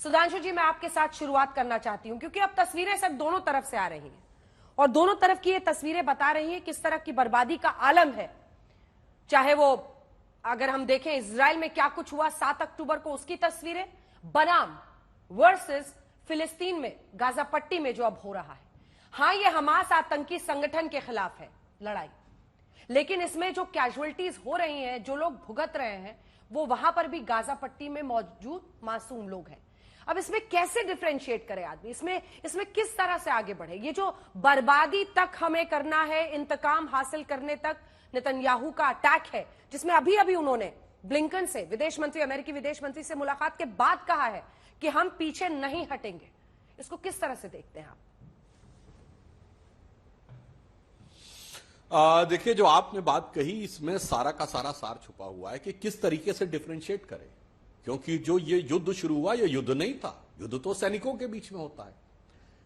सुधांशु जी, मैं आपके साथ शुरुआत करना चाहती हूं क्योंकि अब तस्वीरें सब दोनों तरफ से आ रही हैं और दोनों तरफ की ये तस्वीरें बता रही हैं किस तरह की बर्बादी का आलम है। चाहे वो अगर हम देखें इजराइल में क्या कुछ हुआ 7 अक्टूबर को, उसकी तस्वीरें, बनाम वर्सेस फिलिस्तीन में गाजा पट्टी में जो अब हो रहा है। हां, ये हमास आतंकी संगठन के खिलाफ है लड़ाई, लेकिन इसमें जो कैजुअलिटीज हो रही हैं, जो लोग भुगत रहे हैं, वो वहां पर भी गाजा पट्टी में मौजूद मासूम लोग हैं। अब इसमें कैसे डिफरेंशिएट करे आदमी, इसमें किस तरह से आगे बढ़े? ये जो बर्बादी तक हमें करना है, इंतकाम हासिल करने तक नेतन्याहू का अटैक है, जिसमें अभी अभी उन्होंने ब्लिंकन से, विदेश मंत्री, अमेरिकी विदेश मंत्री से मुलाकात के बाद कहा है कि हम पीछे नहीं हटेंगे। इसको किस तरह से देखते हैं आप? देखिए, जो आपने बात कही इसमें सारा का सारा सार छुपा हुआ है कि किस तरीके से डिफरेंशिएट करें, क्योंकि जो ये युद्ध शुरू हुआ ये युद्ध नहीं था। युद्ध तो सैनिकों के बीच में होता है।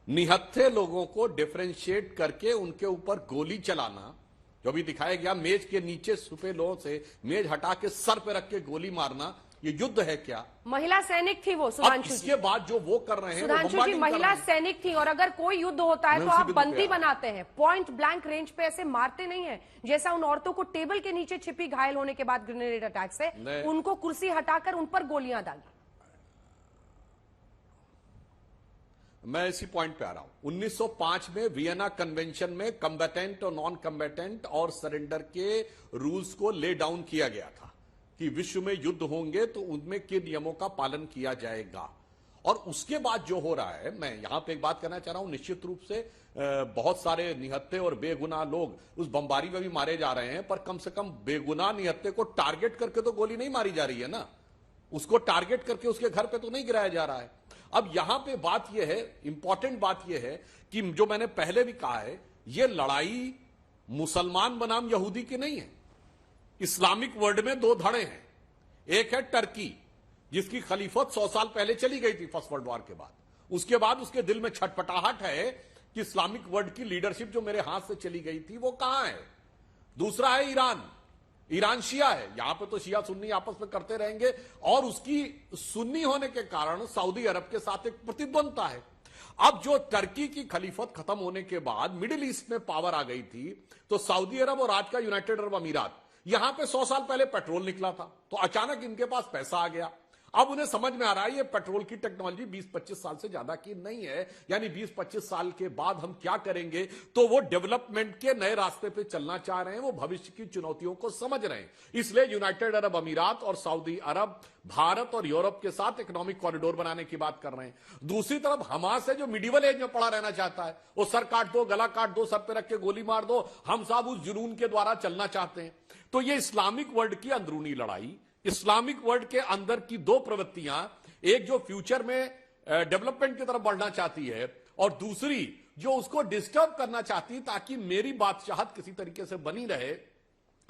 निहत्थे लोगों को डिफरेंशिएट करके उनके ऊपर गोली चलाना, जो भी दिखाया गया, मेज के नीचे छुपे लोगों से मेज हटा के सर पे रख के गोली मारना, ये युद्ध है क्या? महिला सैनिक थी वो, सुधांशु जी। इसके बाद जो वो कर रहे हैं, सुधांशु जी, महिला सैनिक थी। और अगर कोई युद्ध होता है तो आप बंदी बनाते हैं, पॉइंट ब्लैंक रेंज पे ऐसे मारते नहीं है जैसा उन औरतों को टेबल के नीचे छिपी घायल होने के बाद ग्रेनेड अटैक से उनको कुर्सी हटाकर उन पर गोलियां डाली। मैं इसी पॉइंट पे आ रहा हूं। 1905 में वियना कन्वेंशन में कम्बेटेंट और नॉन कम्बेटेंट और सरेंडर के रूल्स को ले डाउन किया गया था कि विश्व में युद्ध होंगे तो उनमें के नियमों का पालन किया जाएगा। और उसके बाद जो हो रहा है, मैं यहां पे एक बात करना चाह रहा हूं, निश्चित रूप से बहुत सारे निहत्थे और बेगुनाह लोग उस बमबारी में भी मारे जा रहे हैं, पर कम से कम बेगुनाह निहत्थे को टारगेट करके तो गोली नहीं मारी जा रही है ना, उसको टारगेट करके उसके घर पे तो नहीं गिराया जा रहा है। अब यहां पे बात यह है, इंपॉर्टेंट बात यह है कि जो मैंने पहले भी कहा है, यह लड़ाई मुसलमान बनाम यहूदी की नहीं है। इस्लामिक वर्ल्ड में दो धड़े हैं। एक है टर्की, जिसकी खलीफत 100 साल पहले चली गई थी फर्स्ट वर्ल्ड वॉर के बाद। उसके बाद उसके दिल में छटपटाहट है कि इस्लामिक वर्ल्ड की लीडरशिप जो मेरे हाथ से चली गई थी वो कहां है। दूसरा है ईरान। ईरान शिया है, यहां पे तो शिया सुन्नी आपस में करते रहेंगे, और उसकी सुन्नी होने के कारण सऊदी अरब के साथ एक प्रतिद्वंदता है। अब जो टर्की की खलीफत खत्म होने के बाद मिडिल ईस्ट में पावर आ गई थी, तो सऊदी अरब और आज का यूनाइटेड अरब अमीरात, यहां पे 100 साल पहले पेट्रोल निकला था, तो अचानक इनके पास पैसा आ गया। अब उन्हें समझ में आ रहा है ये पेट्रोल की टेक्नोलॉजी 20-25 साल से ज्यादा की नहीं है, यानी 20-25 साल के बाद हम क्या करेंगे। तो वो डेवलपमेंट के नए रास्ते पे चलना चाह रहे हैं, वो भविष्य की चुनौतियों को समझ रहे हैं। इसलिए यूनाइटेड अरब अमीरात और सऊदी अरब भारत और यूरोप के साथ इकोनॉमिक कॉरिडोर बनाने की बात कर रहे हैं। दूसरी तरफ हमास है, जो मिडिवल एज में पड़ा रहना चाहता है, वो सर काट दो, गला काट दो, सर पे रख के गोली मार दो, हम साहब उस जुनून के द्वारा चलना चाहते हैं। तो ये इस्लामिक वर्ल्ड की अंदरूनी लड़ाई, इस्लामिक वर्ल्ड के अंदर की दो प्रवृत्तियां, एक जो फ्यूचर में डेवलपमेंट की तरफ बढ़ना चाहती है और दूसरी जो उसको डिस्टर्ब करना चाहती है ताकि मेरी बादशाहत किसी तरीके से बनी रहे।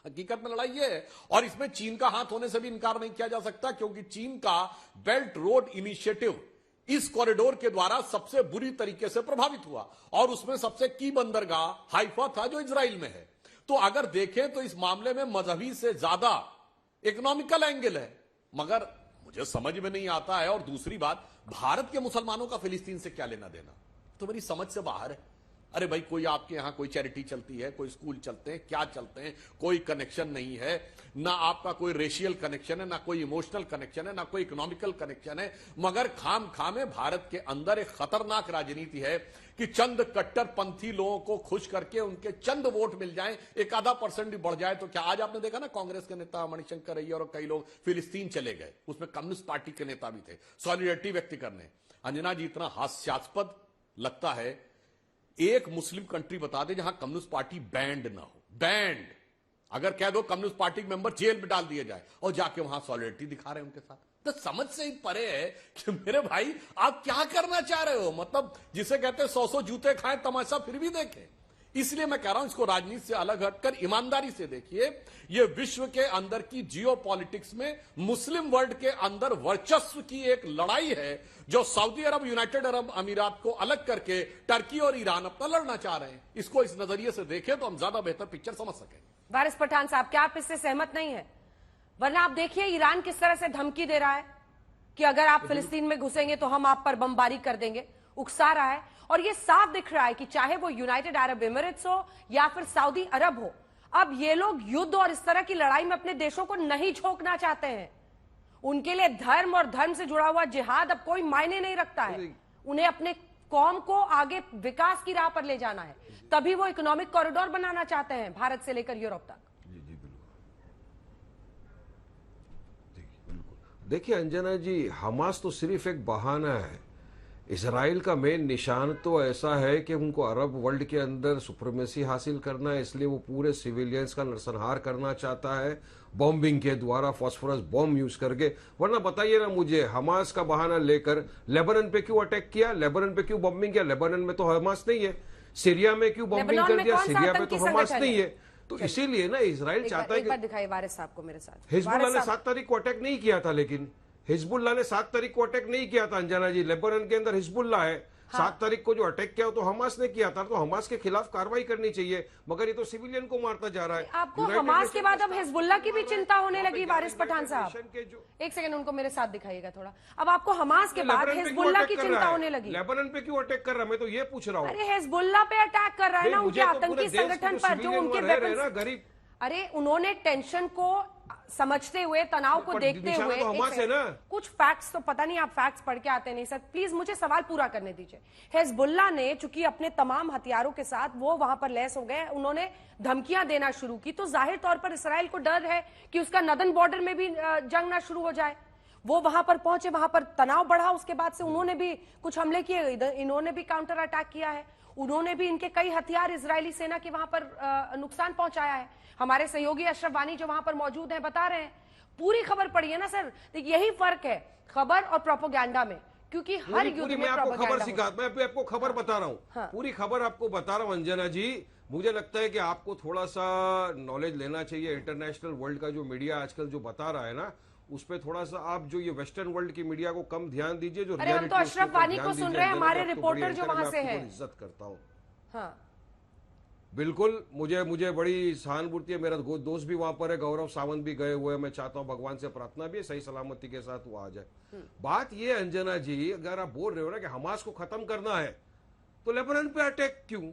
हकीकत में लड़ाई है, और इसमें चीन का हाथ होने से भी इनकार नहीं किया जा सकता, क्योंकि चीन का बेल्ट रोड इनिशिएटिव इस कॉरिडोर के द्वारा सबसे बुरी तरीके से प्रभावित हुआ, और उसमें सबसे की बंदरगाह हाइफा था जो इजराइल में है। तो अगर देखें तो इस मामले में मजहबी से ज्यादा इकोनॉमिकल एंगल है, मगर मुझे समझ में नहीं आता है। और दूसरी बात, भारत के मुसलमानों का फिलिस्तीन से क्या लेना देना, तो मेरी समझ से बाहर है। अरे भाई, कोई आपके यहां कोई चैरिटी चलती है, कोई स्कूल चलते हैं, क्या चलते हैं, कोई कनेक्शन नहीं है ना, आपका कोई रेशियल कनेक्शन है, ना कोई इमोशनल कनेक्शन है, ना कोई इकोनॉमिकल कनेक्शन है, मगर खाम खामे भारत के अंदर एक खतरनाक राजनीति है कि चंद कट्टरपंथी लोगों को खुश करके उनके चंद वोट मिल जाएं, 1-आधा% भी बढ़ जाए तो क्या। आज आपने देखा ना, कांग्रेस के नेता मणिशंकर अय्यर और कई लोग फिलिस्तीन चले गए, उसमें कम्युनिस्ट पार्टी के नेता भी थे सॉलिडरिटी व्यक्त करने। अंजना जी, इतना हास्यास्पद लगता है, एक मुस्लिम कंट्री बता दे जहां कम्युनिस्ट पार्टी बैंड ना हो। बैंड अगर कह दो कम्युनिस्ट पार्टी के मेंबर जेल में डाल दिए जाए, और जाके वहां सॉलिडरिटी दिखा रहे हैं उनके साथ, तो समझ से ही परे है कि मेरे भाई आप क्या करना चाह रहे हो। मतलब जिसे कहते हैं 100 जूते खाएं तमाशा फिर भी देखें। इसलिए मैं कह रहा हूं, इसको राजनीति से अलग हटकर ईमानदारी से देखिए। यह विश्व के अंदर की जियोपॉलिटिक्स में मुस्लिम वर्ल्ड के अंदर वर्चस्व की एक लड़ाई है, जो सऊदी अरब, यूनाइटेड अरब अमीरात को अलग करके टर्की और ईरान अपना लड़ना चाह रहे हैं। इसको इस नजरिए से देखें तो हम ज्यादा बेहतर पिक्चर समझ सकें। वारिस पठान साहब, क्या आप इससे सहमत नहीं है? वरना आप देखिए ईरान किस तरह से धमकी दे रहा है कि अगर आप फिलिस्तीन में घुसेंगे तो हम आप पर बमबारी कर देंगे, उकसा रहा है। और ये साफ दिख रहा है कि चाहे वो यूनाइटेड अरब एमिरेट्स हो या फिर सऊदी अरब हो, अब ये लोग युद्ध और इस तरह की लड़ाई में अपने देशों को नहीं झोंकना चाहते हैं। उनके लिए धर्म और धर्म से जुड़ा हुआ जिहाद अब कोई मायने नहीं रखता है। उन्हें अपने कौम को आगे विकास की राह पर ले जाना है, तभी वो इकोनॉमिक कॉरिडोर बनाना चाहते हैं भारत से लेकर यूरोप तक। जी जी बिल्कुल। देखिए अंजना जी, हमास तो सिर्फ एक बहाना है। इसराइल का मेन निशान तो ऐसा है कि उनको अरब वर्ल्ड के अंदर सुप्रीमेसी हासिल करना है, इसलिए वो पूरे सिविलियंस का नरसंहार करना चाहता है बॉम्बिंग के द्वारा, फास्फोरस बॉम्ब यूज करके। वरना बताइए ना मुझे, हमास का बहाना लेकर लेबनान पे क्यों अटैक किया, लेबनान पे क्यों बॉम्बिंग किया? लेबनान में तो हमास नहीं है। सीरिया में क्यों बॉम्बिंग कर दिया? सीरिया में तो हमास नहीं है। तो इसीलिए ना इसराइल चाहता है कि दिखाइए वारिस साहब को मेरे साथ। हिजबुल्लाह ने 7 तारीख को अटैक नहीं किया था, लेकिन हिजबुल्लाह ने 7 तारीख को अटैक नहीं किया था अंजना जी। लेबनान के अंदर हिजबुल्लाह है। 7 तारीख को जो अटैक किया तो हमास ने किया था, तो हमास के खिलाफ कार्रवाई करनी चाहिए, मगर ये तो सिविलियन को मारता जा रहा है। आपको हमास के बाद अब हिजबुल्लाह की भी चिंता होने लगी वारिस पठान साहब। एक सेकंड उनको मेरे साथ दिखाइएगा थोड़ा। अब आपको हमास के बाद हिजबुल्लाह की चिंता होने लगी। लेबनान पे क्यों अटैक कर रहा है, मैं तो ये पूछ रहा हूँ। अरे हिजबुल्लाह पे अटैक कर रहा है ना, उनके आतंकी संगठन पर जो उनके वेपन्स। गरीब, अरे उन्होंने टेंशन को समझते हुए, तनाव को देखते हुए तो हमास है ना। कुछ फैक्ट्स तो पता नहीं, आप फैक्ट्स पढ़ के आते नहीं सर, प्लीज मुझे सवाल पूरा करने दीजिए। हिजबुल्लाह ने चूंकि अपने तमाम हथियारों के साथ वो वहां पर लैस हो गए, उन्होंने धमकियां देना शुरू की, तो जाहिर तौर पर इसराइल को डर है कि उसका नदन बॉर्डर में भी जंग ना शुरू हो जाए। वो वहां पर पहुंचे, वहां पर तनाव बढ़ा, उसके बाद से उन्होंने भी कुछ हमले किए, इन्होंने भी काउंटर अटैक किया है, उन्होंने भी इनके कई हथियार इजरायली सेना के वहां पर नुकसान पहुंचाया है। हमारे सहयोगी अशरफ वानी जो वहां पर मौजूद हैं बता रहे हैं। पूरी खबर पढ़िए ना सर, यही फर्क है खबर और प्रोपोगंडा में, क्योंकि हर युद्ध में आपको खबर सिखा, मैं आपको खबर बता रहा हूँ। हाँ। पूरी खबर आपको बता रहा हूँ अंजना जी। मुझे लगता है कि आपको थोड़ा सा नॉलेज लेना चाहिए। इंटरनेशनल वर्ल्ड का जो मीडिया आजकल जो बता रहा है ना, उस पर थोड़ा सा आप जो ये वेस्टर्न वर्ल्ड की मीडिया को कम ध्यान दीजिए। जो अरे हम तो अशरफ वानी को सुन रहे हैं, हमारे रिपोर्टर जो वहां से हैं। इज्जत करता हूँ। हाँ बिल्कुल, मुझे बड़ी सहानुभूति है। मेरा दोस्त भी वहां पर है, गौरव सावंत भी गए हुए हैं। मैं चाहता हूं, भगवान से प्रार्थना भी है, सही सलामती के साथ वो आ जाए। बात ये अंजना जी, अगर आप बोल रहे हो ना कि हमास को खत्म करना है, तो लेबनान पे अटैक क्यों?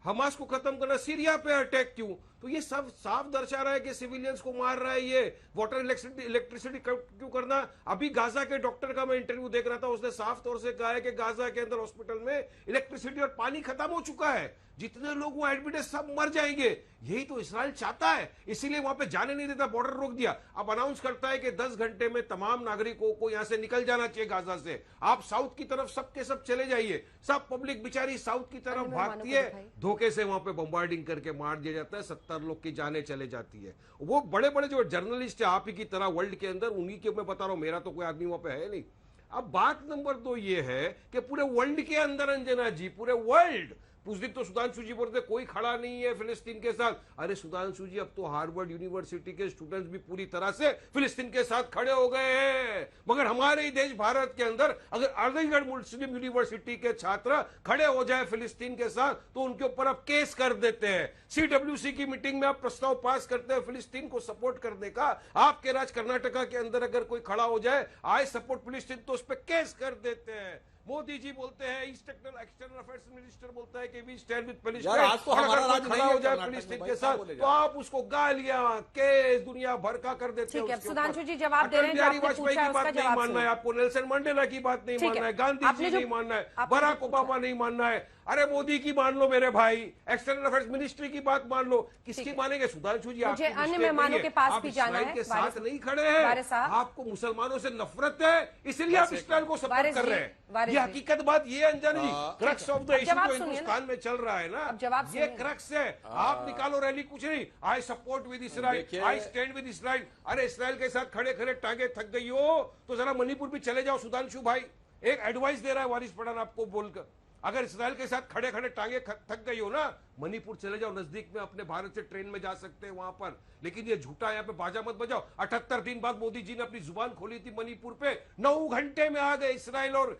हमास को खत्म करना, सीरिया पे अटैक क्यों? तो ये सब साफ दर्शा रहा है कि सिविलियंस को मार रहा है। ये वाटर इलेक्ट्रिसिटी क्यों करना? अभी गाजा के डॉक्टर का मैं इंटरव्यू देख रहा था, उसने साफ तौर से कहा है कि गाजा के अंदर हॉस्पिटल में इलेक्ट्रिसिटी और पानी खत्म हो चुका है, जितने लोग वहां एडमिट है सब मर जाएंगे। यही तो इसराइल चाहता है, इसीलिए वहां पे जाने नहीं देता, बॉर्डर रोक दिया। अब अनाउंस करता है कि 10 घंटे में तमाम नागरिकों को यहां से निकल जाना चाहिए गाजा से। आप साउथ की तरफ सबके सब चले जाइए। सब पब्लिक बेचारी साउथ की तरफ भागती है, धोखे से वहां पे बम्बार्डिंग करके मार दिया जाता है, 70 लोग की जाने चले जाती है। वो बड़े बड़े जो जर्नलिस्ट है आप ही की तरह वर्ल्ड के अंदर, उन्हीं के मैं बता रहा हूं, मेरा तो कोई आदमी वहां पे है नहीं। अब बात नंबर 2 ये है कि पूरे वर्ल्ड के अंदर अंजना जी, पूरे वर्ल्ड, उस दिन तो सुधांशु जी बोलते कोई खड़ा नहीं है फिलिस्तीन के साथ। अरे सुधांशु जी, अब तो हार्वर्ड यूनिवर्सिटी के स्टूडेंट्स भी पूरी तरह से फिलिस्तीन के साथ खड़े हो गए हैं। मगर हमारे ही देश भारत के अंदर अगर अलीगढ़ मुस्लिम यूनिवर्सिटी के छात्र खड़े हो जाए फिलिस्तीन के साथ, तो उनके ऊपर अब केस कर देते हैं। सीडब्ल्यूसी की मीटिंग में आप प्रस्ताव पास करते हैं फिलिस्तीन को सपोर्ट करने का। आपके राज्य कर्नाटका के अंदर अगर कोई खड़ा हो जाए, आई सपोर्ट फिलिस्तीन, तो उस पर केस कर देते हैं। मोदी जी बोलते हैं, एक्सटर्नल अफेयर्स मिनिस्टर बोलता है कि वी स्टैंड विद पैलेस्टाइन। आज तो हमारा राज्य खड़ा हो जाए फिलिस्तीन के साथ, तो आप उसको गालियां, केस, दुनिया भर का कर देते हैं। सुधांशु जी जवाब दे रहे हैं, बिहारी वाजपेयी की बात नहीं मानना है आपको, नेल्सन मंडेला की बात नहीं मानना है, गांधी जी नहीं मानना है, बराक ओबामा नहीं मानना है। अरे मोदी की मान लो मेरे भाई, एक्सटर्नल अफेयर्स मिनिस्ट्री की बात मान लो, किसकी मानेंगे? सुधांशु जी, मुझे अन्य मेहमानों के पास भी जाना है। के साथ नहीं खड़े हैं, आपको मुसलमानों से नफरत है, इसलिए आप इस्राइल को सपोर्ट कर रहे हैं। ये हकीकत बात ये अंजन जी, क्रक्स ऑफ द इशू जो हिंदुस्तान में चल रहा है ना, ये क्रक्स है। आप निकालो रैली, कुछ नहीं, I support with Israel, I stand with Israel. अरे इसराइल के साथ खड़े खड़े टांगे थक गई हो तो जरा मणिपुर भी चले जाओ। सुधांशु भाई एक एडवाइस दे रहा है वारिस पठान आपको बोलकर, अगर इसराइल के साथ खड़े खड़े टांगे थक गई हो ना, मणिपुर चले जाओ, नजदीक में अपने भारत से ट्रेन में जा सकते हैं वहां पर। लेकिन ये झूठा यहाँ पे बाजा मत बजाओ। 78 दिन बाद मोदी जी ने अपनी जुबान खोली थी मणिपुर पे, 9 घंटे में आ गए इसराइल और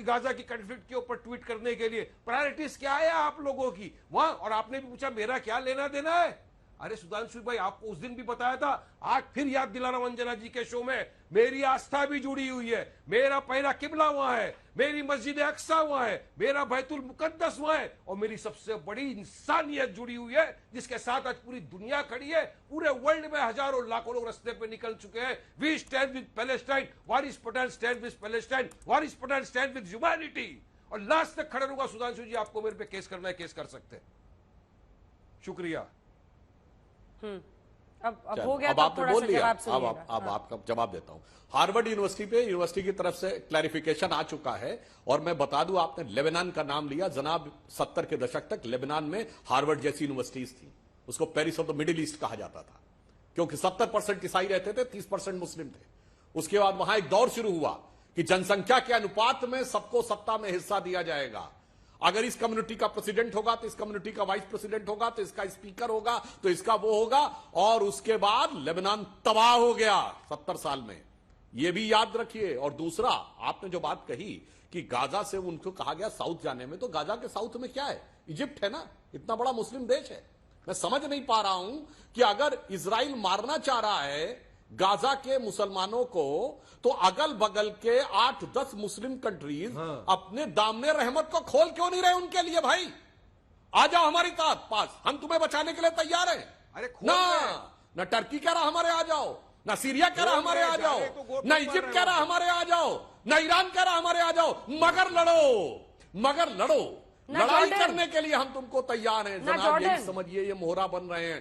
गाजा की कॉन्फ्लिक्ट के ऊपर ट्वीट करने के लिए। प्रायोरिटीज क्या है आप लोगों की वहां? और आपने भी पूछा मेरा क्या लेना देना है? अरे सुधांशु भाई, आपको उस दिन भी बताया था, आज फिर याद दिला रहा हूं अंजना जी के शो में, मेरी आस्था भी जुड़ी हुई है, मेरा पहला किबला वहां है, मेरी मस्जिद अक्सा वहां है, मेरा बैतुल मुकद्दस वहां है, और मेरी सबसे बड़ी इंसानियत जुड़ी हुई है, जिसके साथ आज पूरी दुनिया खड़ी है। पूरे वर्ल्ड में हजारों लाखों लोग रास्ते पे निकल चुके हैं। We stand with Palestine, Waris Pathan stand with Palestine, Waris Pathan stand with humanity. और लास्ट तक खड़े रहूंगा। सुधांशु जी, आपको मेरे पे केस करना है, केस कर सकते हैं। शुक्रिया। अब हो गया, अब तो आपने थोड़ा बोल सा लिया, जवाब सुनिएगा। अब आपका जवाब देता हूं। हार्वर्ड यूनिवर्सिटी की तरफ से क्लैरिफिकेशन आ चुका है। और मैं बता दूं, आपने लेबनान का नाम लिया, जनाब 70 के दशक तक लेबनान में हार्वर्ड जैसी यूनिवर्सिटीज थी। उसको Paris of the middle east कहा जाता था, क्योंकि 70% ईसाई रहते थे, 30% मुस्लिम थे। उसके बाद वहां एक दौर शुरू हुआ कि जनसंख्या के अनुपात में सबको सत्ता में हिस्सा दिया जाएगा। अगर इस कम्युनिटी का प्रेसिडेंट होगा तो इस कम्युनिटी का वाइस प्रेसिडेंट होगा, तो इसका स्पीकर होगा, तो इसका वो होगा। और उसके बाद लेबनान तबाह हो गया 70 साल में, ये भी याद रखिए। और दूसरा, आपने जो बात कही कि गाजा से उनको कहा गया साउथ जाने में, तो गाजा के साउथ में क्या है? इजिप्ट है ना, इतना बड़ा मुस्लिम देश है। मैं समझ नहीं पा रहा हूं कि अगर इजराइल मारना चाह रहा है गाजा के मुसलमानों को, तो अगल बगल के 8-10 मुस्लिम कंट्रीज अपने दामने रहमत को खोल क्यों नहीं रहे उनके लिए? भाई आ जाओ हमारी पास, हम तुम्हें बचाने के लिए तैयार हैं। अरे ना टर्की कह रहा हमारे आ जाओ, ना सीरिया कह रहा हमारे आ जाओ, ना इजिप्ट कह रहा हमारे आ जाओ, ना ईरान कह रहा हमारे आ जाओ, मगर लड़ो। लड़ाई करने के लिए हम तुमको तैयार हैं। जनाब, यही समझिए, ये मोहरा बन रहे हैं।